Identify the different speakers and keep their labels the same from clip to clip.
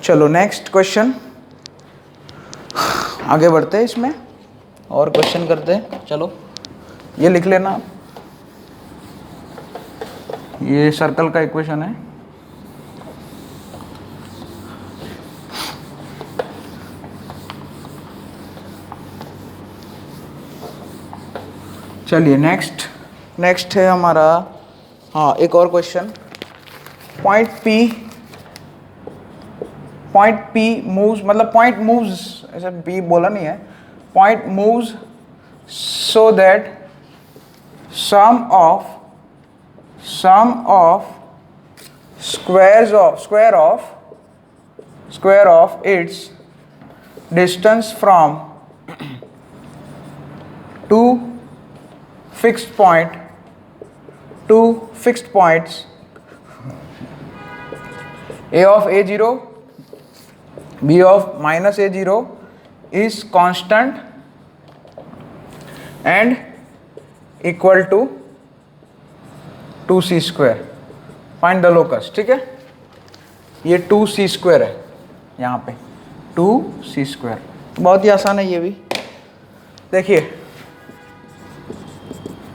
Speaker 1: चलो next question, आगे बढ़ते हैं इसमें और क्वेश्चन करते हैं। चलो ये लिख लेना आप, ये सर्कल का इक्वेशन है। चलिए नेक्स्ट है हमारा, हाँ एक और क्वेश्चन। पॉइंट P मूव्स, मतलब पॉइंट मूव्स, ऐसा P बोला नहीं है, point moves so that sum of square of its distance from two fixed points a of a0, b of minus a0 is constant and equal to 2c square. Find the locus. ठीक है, ये 2c square है यहाँ पे, 2c square। बहुत ही आसान है ये भी। देखिए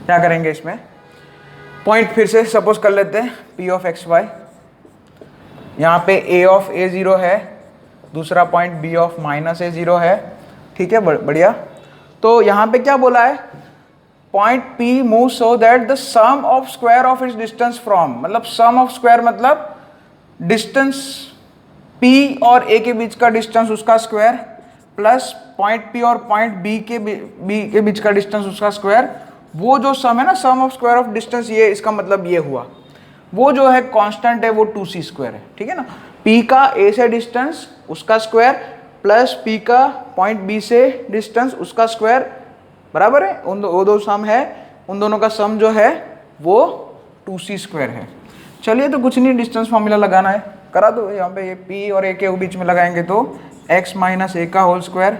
Speaker 1: क्या करेंगे इसमें, पॉइंट फिर से सपोज कर लेते हैं P ऑफ एक्स वाई, यहाँ पे A ऑफ A0 है, दूसरा point B of minus A0 है। ठीक है, बढ़िया। तो यहाँ पे क्या बोला है, point P move so that the sum of square of its distance from, मतलब सम ऑफ स्क्वायर मतलब डिस्टेंस P और A के बीच का डिस्टेंस उसका स्क्वायर, प्लस पॉइंट P और पॉइंट B के बीच का डिस्टेंस उसका स्क्वायर। वो जो सम है ना, सम ऑफ स्क्वायर ऑफ डिस्टेंस, ये इसका मतलब ये हुआ, वो जो है कांस्टेंट है वो 2c स्क्वायर है। ठीक है ना, P का A से डिस्टेंस उसका स्क्वायर प्लस P का पॉइंट B से डिस्टेंस उसका स्क्वायर बराबर है, वो दो सम है, उन दोनों का सम जो है वो 2c स्क्वायर है। चलिए तो कुछ नहीं, डिस्टेंस फॉर्मूला लगाना है, करा दो। यहाँ पे ये P और A के बीच में लगाएंगे तो x माइनस A का whole square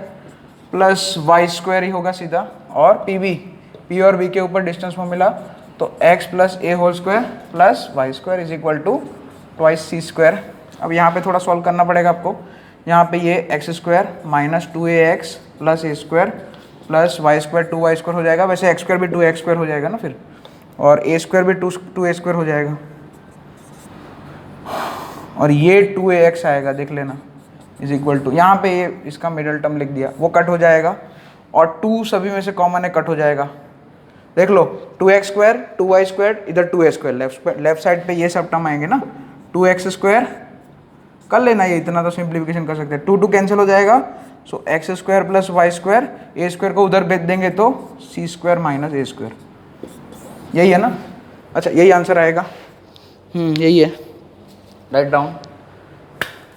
Speaker 1: plus y square ही होगा सीधा, और P और B के ऊपर डिस्टेंस फॉर्मूला, तो x plus A whole square plus y square is equal to twice c square. अब यहाँ पे थोड़ा सॉल्व करना पड़ेगा आपको। यहाँ पे ये x square minus 2ax plus a square plus y square 2y square हो जाएगा, वैसे x स्क्वायर भी 2x स्क्वायर हो जाएगा ना फिर, और a स्क्वायर भी 2a स्क्वायर हो जाएगा, और ये 2ax आएगा, देख लेना, इज इक्वल टू, यहाँ पे ये इसका मिडल टर्म लिख दिया, वो कट हो जाएगा, और 2 सभी में से कॉमन है, कट हो जाएगा। देख लो 2x स्क्वायर 2y स्क्वायर, इधर 2a स्क्वायर, लेफ्ट साइड पे ये सब टर्म आएंगे ना, 2x स्क्वायर कर लेना, ये इतना तो सिंप्लीफिकेशन कर सकते हैं, 2 कैंसिल हो जाएगा, so x square plus y square, a square को उधर भेज देंगे तो c square minus a square, यही है ना। अच्छा यही आंसर आएगा, यही है, राइट डाउन,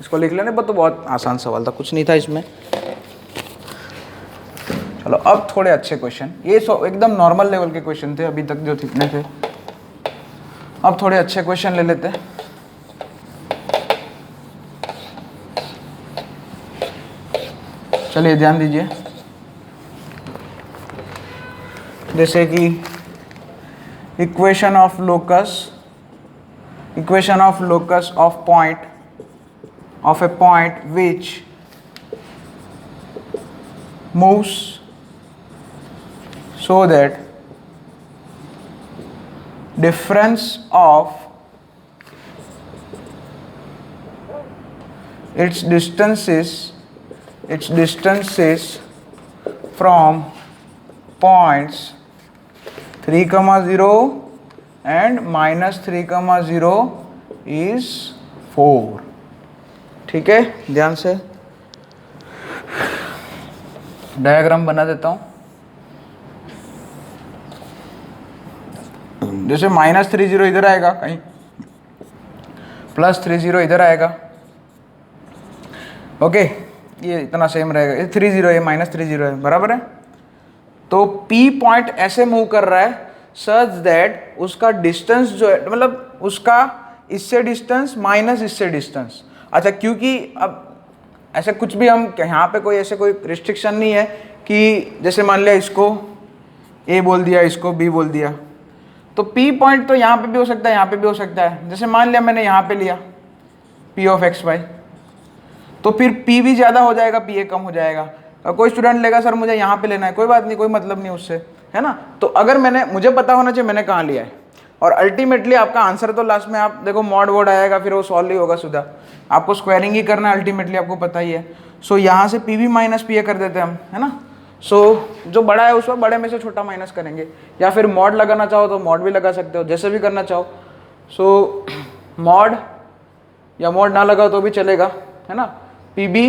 Speaker 1: इसको लिख लेने पर। तो बहुत आसान सवाल था, कुछ नहीं था इसमें। चलो अब थोड़े अच्छे क्वेश्चन, ये एकदम नॉर्मल लेवल के क्वेश्चन थे अभी तक जो कितने थे, अब थोड़े अच्छे क्वेश्चन ले लेते हैं। चलिए ध्यान दीजिए, जैसे कि equation of locus of point of A point which moves so that difference of its distances from points 3, 0 and minus 3, 0 is 4। ठीक है, ध्यान से डायग्राम बना देता हूं। जैसे माइनस 3, 0 इधर आएगा कहीं, प्लस 3, 0 इधर आएगा, ओके, ये इतना सेम रहेगा, ये 3, 0 है, माइनस 3, 0 है, बराबर है। तो P पॉइंट ऐसे मूव कर रहा है सच दैट उसका डिस्टेंस जो है, मतलब उसका इससे डिस्टेंस माइनस इससे डिस्टेंस। अच्छा, क्योंकि अब ऐसे कुछ भी हम यहाँ पे कोई ऐसे कोई रिस्ट्रिक्शन नहीं है कि जैसे मान लिया इसको A बोल दिया, इसको B बोल दिया, तो P पॉइंट तो यहाँ पे भी हो सकता है, यहाँ पे भी हो सकता है। जैसे मान लिया मैंने यहाँ पे लिया P ऑफ एक्स वाई, तो फिर पी भी ज़्यादा हो जाएगा, पी ए कम हो जाएगा। और कोई स्टूडेंट लेगा सर मुझे यहाँ पे लेना है, कोई बात नहीं, कोई मतलब नहीं उससे, है ना। तो अगर मुझे पता होना चाहिए मैंने कहाँ लिया है, और अल्टीमेटली आपका आंसर तो लास्ट में आप देखो मॉड वॉड आएगा, फिर वो सॉल्व ही होगा सीधा, आपको स्क्वायरिंग ही करना है अल्टीमेटली, आपको पता ही है। सो यहाँ से P B minus P A कर देते हैं हम, है ना। सो जो बड़ा है उसमें बड़े में से छोटा माइनस करेंगे, या फिर मॉड लगाना चाहो तो मॉड भी लगा सकते हो, जैसे भी करना चाहो। सो मॉड या मॉड ना लगाओ तो भी चलेगा, है ना। P B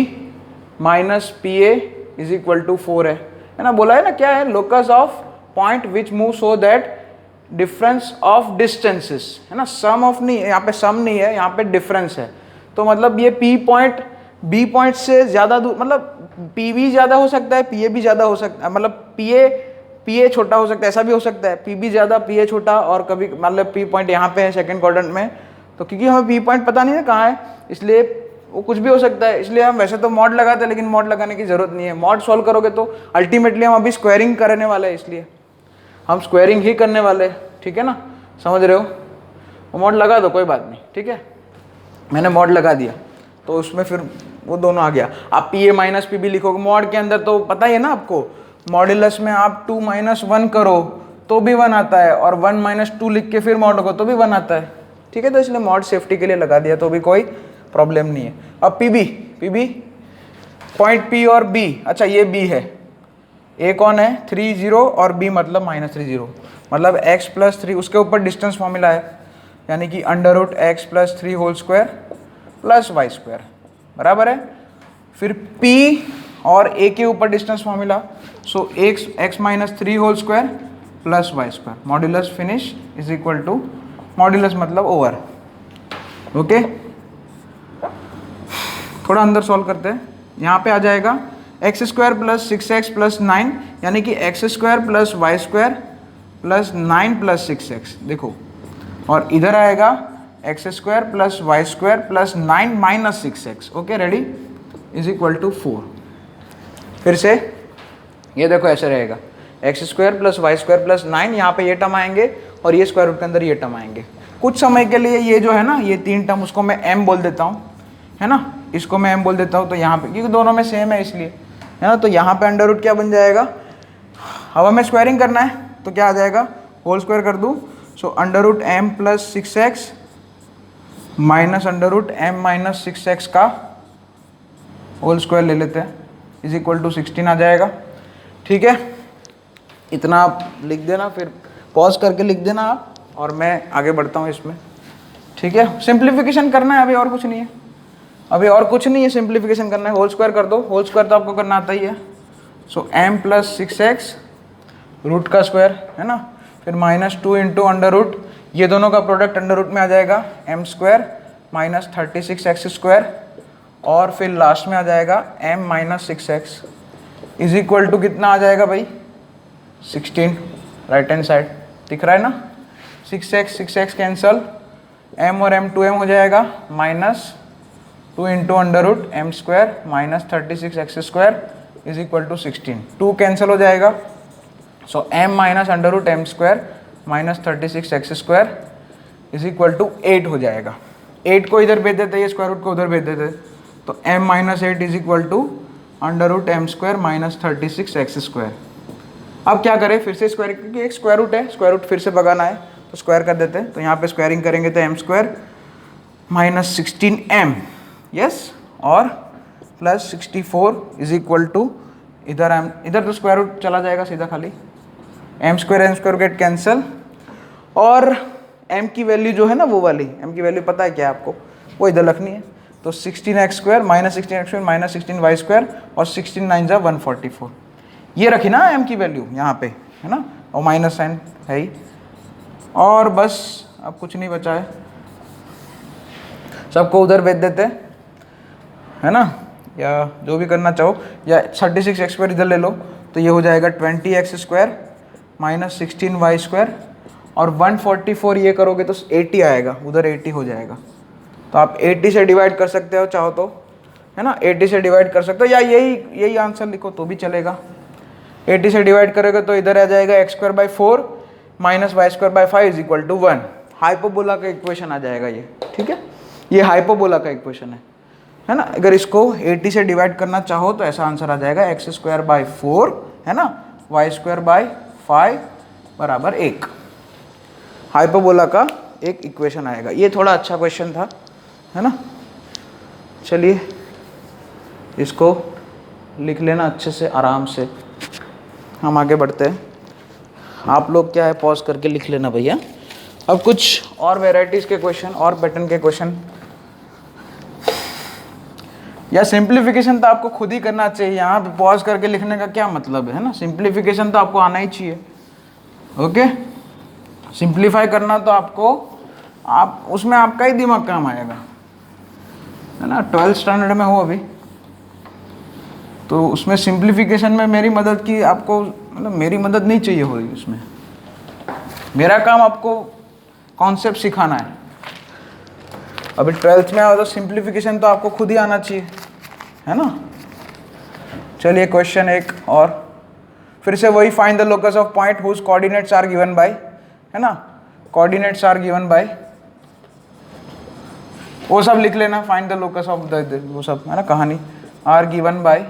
Speaker 1: minus P A is equal to 4 है ना। बोला है ना क्या है, locus of point which move so that difference of distances, है ना। सम ऑफ नहीं है यहाँ पे, सम नहीं है यहाँ पे, डिफरेंस है। तो मतलब ये पी पॉइंट बी पॉइंट से ज़्यादा दूर, मतलब पी बी ज़्यादा हो सकता है, पी ए भी ज़्यादा हो सकता है, मतलब पी ए छोटा हो सकता है, ऐसा भी हो सकता है, पी बी ज़्यादा पी ए छोटा, और कभी मतलब पी पॉइंट यहाँ पे है सेकंड क्वाड्रेंट में, तो क्योंकि हमें पी पॉइंट पता नहीं है कहाँ है, इसलिए वो कुछ भी हो सकता है। इसलिए हम वैसे तो मॉड लगाते हैं, लेकिन मॉड लगाने की जरूरत नहीं है। मॉड सॉल्व करोगे तो अल्टीमेटली हम अभी स्क्वायरिंग करने वाले हैं, इसलिए हम स्क्वायरिंग ही करने वाले हैं, ठीक है ना, समझ रहे हो। वो मॉड लगा दो, कोई बात नहीं, ठीक है। मैंने मॉड लगा दिया तो उसमें फिर वो दोनों आ गया। आप P A minus P B लिखोगे मॉड के अंदर, तो पता ही है ना आपको, मॉड्यूलस में आप 2 - 1 करो तो भी 1 आता है, और 1 - 2 लिख के फिर मॉड को तो भी 1 आता है, ठीक है। तो इसलिए मॉड सेफ्टी के लिए लगा दिया, तो भी कोई प्रॉब्लम नहीं है। अब पी बी पॉइंट पी और बी, अच्छा ये बी है, ए कौन है 3 0 और बी मतलब -3 0, मतलब x + 3 उसके ऊपर डिस्टेंस फॉर्मूला है, यानी कि √x + 3 whole square plus y square बराबर है। फिर p और a के ऊपर distance formula, so x - 3 whole square plus y square, modulus finish is equal to, modulus मतलब ओवर, ओके। थोड़ा अंदर सॉल्व करते हैं, यहाँ पे आ जाएगा x² + 6x + 9, यानी कि x² + y² + 9 + 6x, देखो, और इधर आएगा x² + y² + 9 - 6x, okay ready, is equal to 4। फिर से ये देखो ऐसे रहेगा, x² + y² + 9, यहाँ पे ये टर्म आएंगे और ये स्क्वायर रूट के अंदर ये टर्म आएंगे। कुछ समय के लिए ये जो है ना, ये 3 टर्म, उसको मैं m बोल देता हूँ, है ना, इसको मैं m बोल देता हूँ। तो यहाँ पे क्योंकि दोनों में सेम है इसलिए, है ना, तो यहाँ पे अंडर रूट क्या बन जाएगा, अब हमें स्क्वायरिंग करना है तो क्या आ जाएगा, होल स्क्वायर कर दूँ, सो √m + 6x minus √m - 6x का होल स्क्वायर ले लेते हैं, इज इक्वल टू 16 आ जाएगा, ठीक है। इतना आप लिख देना, फिर पॉज करके लिख देना आप, और मैं आगे बढ़ता हूँ इसमें, ठीक है। सिंप्लीफिकेशन करना है अभी, और कुछ नहीं है, अभी और कुछ नहीं है, सिंप्लीफिकेशन करना है। होल स्क्वायर कर दो, होल स्क्वायर तो आपको करना आता ही है, सो m + 6x रूट का स्क्वायर, है ना, फिर -2 × √, ये दोनों का प्रोडक्ट अंडर रूट में आ जाएगा m² - 36x², और फिर लास्ट में आ जाएगा m - 6x is equal to कितना आ जाएगा भाई, 16, राइट हैंड साइड दिख रहा है ना, 6x कैंसल, m और m 2m हो जाएगा, -2 × √m² - 36x² is equal to 16, 2 cancel हो जाएगा, so m - √m² - 36x² is equal to 8 हो जाएगा। 8 को इधर भेज देते, ये स्क्वायर रूट को उधर भेज देते, तो m - 8 is equal to √m² - 36x²। अब क्या करें, फिर से स्क्वायर, क्योंकि एक स्क्वायर रूट है, स्क्वायर रूट फिर से भगाना है तो स्क्वायर कर देते हैं। तो यहाँ पे स्क्वायरिंग करेंगे तो m² - 16m, यस, और प्लस 64 इज इक्वल टू, इधर तो स्क्वायर रूट चला जाएगा सीधा, खाली m² गेट कैंसल, और m की वैल्यू जो है ना वो वाली, m की वैल्यू पता है क्या है आपको, वो इधर रखनी है। तो 16x² - 16x² - 16y² और 16 9 = 144, ये रखी ना m की वैल्यू यहाँ पे, है ना, और माइनस साइन है ही, और बस अब कुछ नहीं बचा है, सबको उधर भेज देते है ना, या जो भी करना चाहो, या 36x² इधर ले लो, तो ये हो जाएगा 20x² - 16y² और 144 ये करोगे तो 80 आएगा, उधर 80 हो जाएगा। तो आप 80 से डिवाइड कर सकते हो चाहो तो, है ना, 80 से डिवाइड कर सकते हो, या यही आंसर लिखो तो भी चलेगा। 80 से डिवाइड करोगे तो इधर आ जाएगा x² / 4 - y² / 5 is equal to 1, hyperbola का इक्वेशन आ जाएगा ये, ठीक है, ये हाइपोबोला का इक्वेशन है। है ना। अगर इसको 80 से डिवाइड करना चाहो तो ऐसा आंसर आ जाएगा x²/4, है ना, y²/5 बराबर 1। हाइपरबोला का एक इक्वेशन आएगा। ये थोड़ा अच्छा क्वेश्चन था, है ना। चलिए इसको लिख लेना अच्छे से, आराम से। हम आगे बढ़ते हैं। आप लोग क्या है, पॉज करके लिख लेना भैया। अब कुछ और वेराइटीज़ के क्वेश्चन और पैटर्न के क्वेश्चन, या सिंप्लीफिकेशन तो आपको खुद ही करना चाहिए। यहाँ पे पॉज करके लिखने का क्या मतलब है ना। सिंप्लीफिकेशन तो आपको आना ही चाहिए। ओके, सिंप्लीफाई करना तो आपको, आप उसमें आपका ही दिमाग काम आएगा, है ना। 12th स्टैंडर्ड में हो अभी, तो उसमें सिंप्लीफिकेशन में मेरी मदद की आपको, मतलब मेरी मदद नहीं चाहिए होगी उसमें। मेरा काम आपको कॉन्सेप्ट सिखाना है। अभी 12th में आओ तो सिंप्लीफिकेशन तो आपको खुद ही आना चाहिए, है ना। चलिए क्वेश्चन एक और, फिर से वही, find the locus of point whose coordinates are given by, है ना, कोऑर्डिनेट्स आर गिवन बाय, वो सब लिख लेना। Find the locus of the, वो सब, है ना, कहानी। Are given by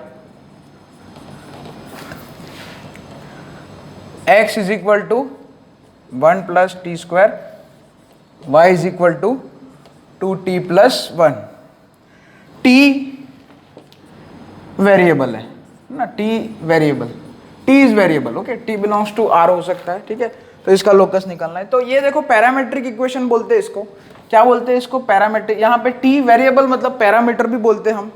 Speaker 1: x is equal to 1 + t², y is equal to 2t + 1। t variable है ना, t variable, t is variable. Okay, t belongs to r हो सकता है, ठीक है। तो इसका लोकस निकालना है। तो ये देखो पैरामीट्रिक इक्वेशन बोलते हैं इसको। क्या बोलते हैं इसको? पैरामीट्रिक। यहाँ पे t वेरिएबल मतलब पैरामीटर भी बोलते हैं हम।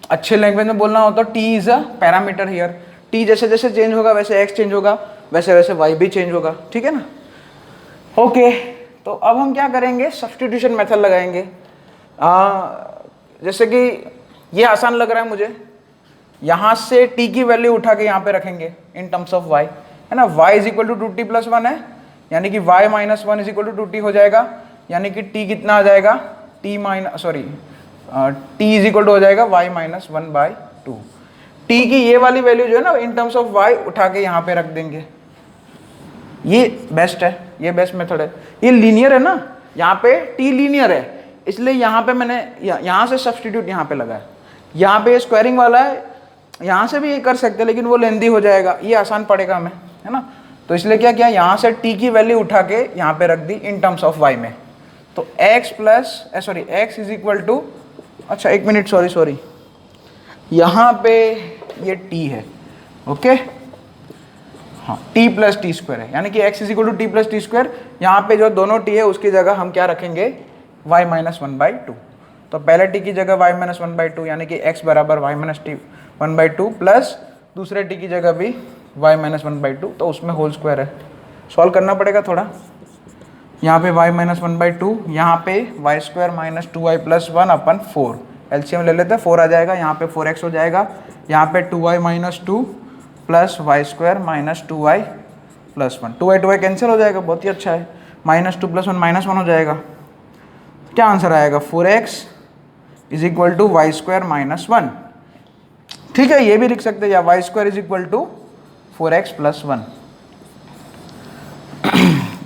Speaker 1: अच्छे लैंग्वेज में बोलना हो तो t is a parameter here. t जैसे जैसे चेंज होगा वैसे x चेंज होगा, वैसे वैसे y भी चेंज होगा, ठीक है ना। ओके, तो अब हम क्या करेंगे, सब्स्टिट्यूशन मेथड लगाएंगे। जैसे कि ये आसान लग रहा है मुझे, यहाँ से t की वैल्यू उठा के यहाँ पे रखेंगे इन टर्म्स ऑफ y, है ना। y is equal to 2t + 1 है, यानी कि y - 1 is equal to 2t हो जाएगा, यानी कि t कितना आ जाएगा, t इज इक्वल टू हो जाएगा y - 1/2। t की ये वाली वैल्यू जो है ना, इन टर्म्स ऑफ y उठा के यहाँ पे रख देंगे। ये बेस्ट है, ये बेस्ट मेथड है। ये लीनियर है ना, यहाँ पे t लीनियर है, इसलिए यहाँ पे मैंने यहाँ से सब्स्टिट्यूट यहाँ पे लगाया। यहाँ पे स्क्वायरिंग वाला है, यहाँ से भी ये कर सकते हैं, लेकिन वो लेंदी हो जाएगा, ये आसान पड़ेगा हमें, है ना। तो इसलिए क्या किया, यहाँ से t की वैल्यू उठा के यहाँ पे रख दी इन टर्म्स ऑफ y में। तो x इज इक्वल टू, अच्छा एक मिनट, सॉरी, यहाँ पे ये t है, ओके, हाँ, t + t² है, यानी कि x is equal to t + t²। यहाँ पे जो दोनों t है उसकी जगह हम क्या रखेंगे, y - 1/2। तो पहले t की जगह y - 1/2, यानी कि x बराबर y - t/1/2 प्लस दूसरे t की जगह भी y - 1/2, तो उसमें होल स्क्वायर है। सॉल्व करना पड़ेगा थोड़ा। यहाँ पे y - 1/2, यहाँ पे y² - 2y + 1/4, एलसीएम ले लेते हैं, 4 आ जाएगा, यहाँ पे 4x हो जाएगा, यहाँ पे 2y - 2 plus y² - 2y + 1, 2y cancel हो जाएगा, बहुत ही अच्छा है। -2 + 1 -1 हो जाएगा। क्या आंसर आएगा, 4x is equal to y² - 1, ठीक है। ये भी लिख सकते हैं, या y² is equal to 4x + 1।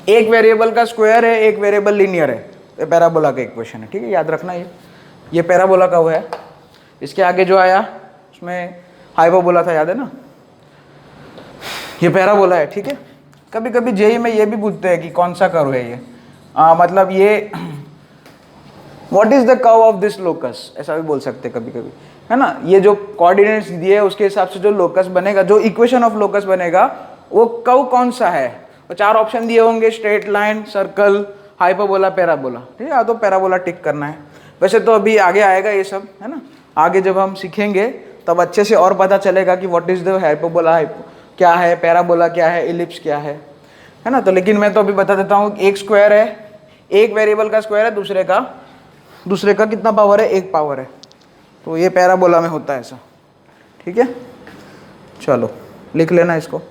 Speaker 1: एक वेरिएबल का स्क्वायर है, एक वेरिएबल लीनियर है, ये पैराबोला का इक्वेशन है, ठीक है, याद रखना। ये पैराबोला का वो है। इसके आगे जो आया उसमें हाइपरबोला था, याद है ना। ये पैराबोला है, ठीक है। कभी कभी जेई में ये भी पूछते हैं कि कौन सा कर्व है ये, मतलब ये what is the curve of this locus, ऐसा भी बोल सकते हैं कभी कभी, है ना। ये जो कोऑर्डिनेट्स दिए उसके हिसाब से जो लोकस बनेगा, जो इक्वेशन ऑफ लोकस बनेगा, वो कर्व कौन सा है। वो 4 ऑप्शन दिए होंगे, straight line, circle, hyperbola, parabola, ठीक है। तो पैराबोला टिक करना है। वैसे तो अभी आगे आएगा ये सब, है ना। आगे जब हम सीखेंगे तब अच्छे से और पता चलेगा कि व्हाट इज द हाइपरबोला क्या है, पैराबोला क्या है, इलिप्स क्या है ना। तो लेकिन मैं तो अभी बता देता हूँ, एक स्क्वायर है, एक वेरिएबल का स्क्वायर है, दूसरे का कितना पावर है, 1 पावर है। तो ये पैराबोला में होता है ऐसा, ठीक है। चलो लिख लेना इसको।